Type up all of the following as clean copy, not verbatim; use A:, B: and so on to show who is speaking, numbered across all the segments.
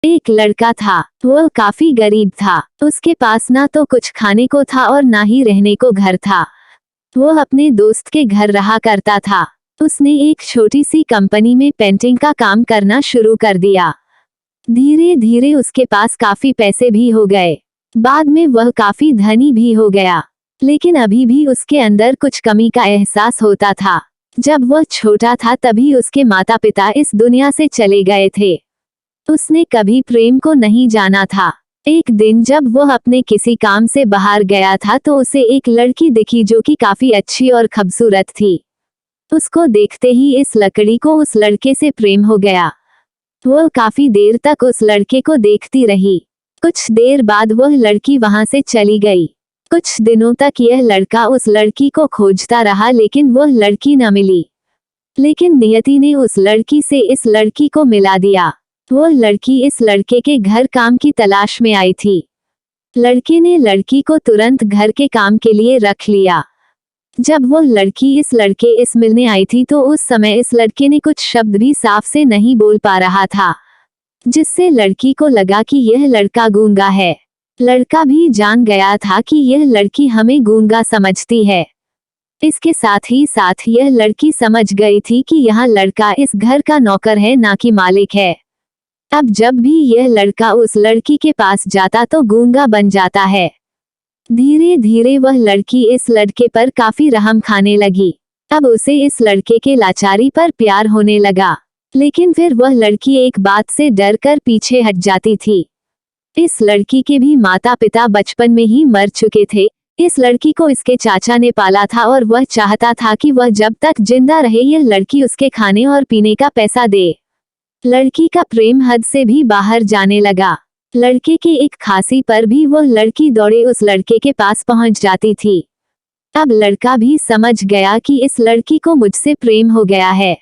A: एक लड़का था। वह काफी गरीब था। उसके पास ना तो कुछ खाने को था और ना ही रहने को घर था। वह अपने दोस्त के घर रहा करता था। उसने एक छोटी सी कंपनी में पेंटिंग का काम करना शुरू कर दिया। धीरे धीरे उसके पास काफी पैसे भी हो गए। बाद में वह काफी धनी भी हो गया। लेकिन अभी भी उसके अंदर कुछ कमी का एहसास होता था। जब वह छोटा था तभी उसके माता पिता इस दुनिया से चले गए थे। उसने कभी प्रेम को नहीं जाना था। एक दिन जब वह अपने किसी काम से बाहर गया था तो उसे एक लड़की दिखी जो कि काफी अच्छी और खूबसूरत थी। उसको देखते ही इस लड़की को उस लड़के से प्रेम हो गया। वह काफी देर तक उस लड़के को देखती रही। कुछ देर बाद वह लड़की वहां से चली गई। कुछ दिनों तक यह लड़का उस लड़की को खोजता रहा लेकिन वह लड़की न मिली। लेकिन नियति ने उस लड़की से इस लड़की को मिला दिया। वह लड़की इस लड़के के घर काम की तलाश में आई थी। लड़के ने लड़की को तुरंत घर के काम के लिए रख लिया। जब वह लड़की इस लड़के इस मिलने आई थी तो उस समय इस लड़के ने कुछ शब्द भी साफ से नहीं बोल पा रहा था, जिससे लड़की को लगा कि यह लड़का गूंगा है। लड़का भी जान गया था कि यह लड़की हमें गूंगा समझती है। इसके साथ ही साथ यह लड़की समझ गई थी कि यह लड़का इस घर का नौकर है ना कि मालिक है। अब जब भी यह लड़का उस लड़की के पास जाता तो गूंगा बन जाता है। धीरे धीरे वह लड़की इस लड़के पर काफी रहम खाने लगी। अब उसे इस लड़के के लाचारी पर प्यार होने लगा। लेकिन फिर वह लड़की एक बात से डर कर पीछे हट जाती थी। इस लड़की के भी माता पिता बचपन में ही मर चुके थे। इस लड़की को इसके चाचा ने पाला था और वह चाहता था कि वह जब तक जिंदा रहे यह लड़की उसके खाने और पीने का पैसा दे। लड़की का प्रेम हद से भी बाहर जाने लगा। लड़के की एक खांसी पर भी वह लड़की दौड़े उस लड़के के पास पहुंच जाती थी। अब लड़का भी समझ गया कि इस लड़की को मुझसे प्रेम हो गया है।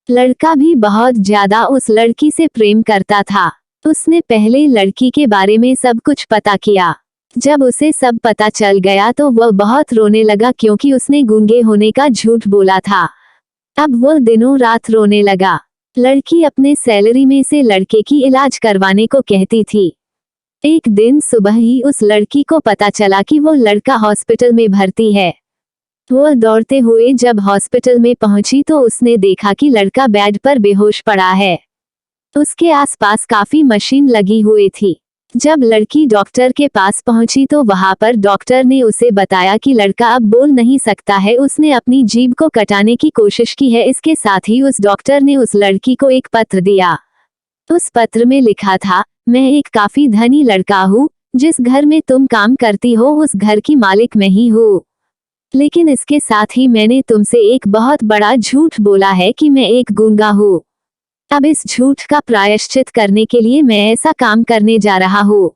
A: लड़का भी बहुत ज्यादा उस लड़की से प्रेम करता था। उसने पहले लड़की के बारे में सब कुछ पता किया। जब उसे सब पता चल गया तो वह बहुत रोने लगा क्योंकि उसने गूंगे होने का झूठ बोला था। अब वह दिनों रात रोने लगा। लड़की अपने सैलरी में से लड़के की इलाज करवाने को कहती थी। एक दिन सुबह ही उस लड़की को पता चला कि वो लड़का हॉस्पिटल में भर्ती है। वह दौड़ते हुए जब हॉस्पिटल में पहुंची तो उसने देखा कि लड़का बेड पर बेहोश पड़ा है। उसके आसपास काफी मशीन लगी हुई थी। जब लड़की डॉक्टर के पास पहुंची तो वहां पर डॉक्टर ने उसे बताया कि लड़का अब बोल नहीं सकता है। उसने अपनी जीभ को कटाने की कोशिश की है। इसके साथ ही उस डॉक्टर ने उस लड़की को एक पत्र दिया। उस पत्र में लिखा था, मैं एक काफी धनी लड़का हूँ। जिस घर में तुम काम करती हो उस घर की मालिक मैं ही हूँ। लेकिन इसके साथ ही मैंने तुमसे एक बहुत बड़ा झूठ बोला है कि मैं एक गूंगा हूँ। अब इस झूठ का प्रायश्चित करने के लिए मैं ऐसा काम करने जा रहा हूँ।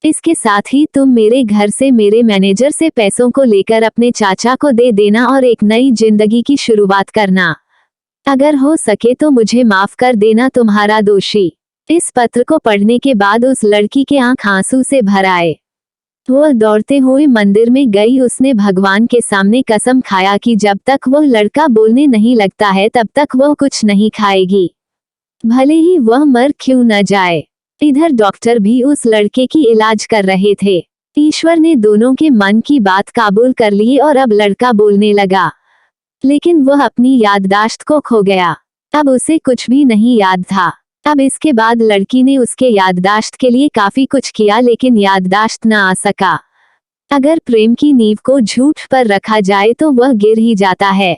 A: इसके साथ ही तुम मेरे घर से मेरे मैनेजर से पैसों को लेकर अपने चाचा को दे देना और एक नई जिंदगी की शुरुआत करना। अगर हो सके तो मुझे माफ कर देना, तुम्हारा दोषी। इस पत्र को पढ़ने के बाद उस लड़की के आंख आंसू से भर आए। वह दौड़ते हुए मंदिर में गई। उसने भगवान के सामने कसम खाया कि जब तक वह लड़का बोलने नहीं लगता है तब तक वह कुछ नहीं खाएगी, भले ही वह मर क्यों न जाए। इधर डॉक्टर भी उस लड़के की इलाज कर रहे थे। ईश्वर ने दोनों के मन की बात काबूल कर ली और अब लड़का बोलने लगा। लेकिन वह अपनी याददाश्त को खो गया। अब उसे कुछ भी नहीं याद था। अब इसके बाद लड़की ने उसके याददाश्त के लिए काफी कुछ किया लेकिन याददाश्त न आ सका। अगर प्रेम की नींव को झूठ पर रखा जाए तो वह गिर ही जाता है।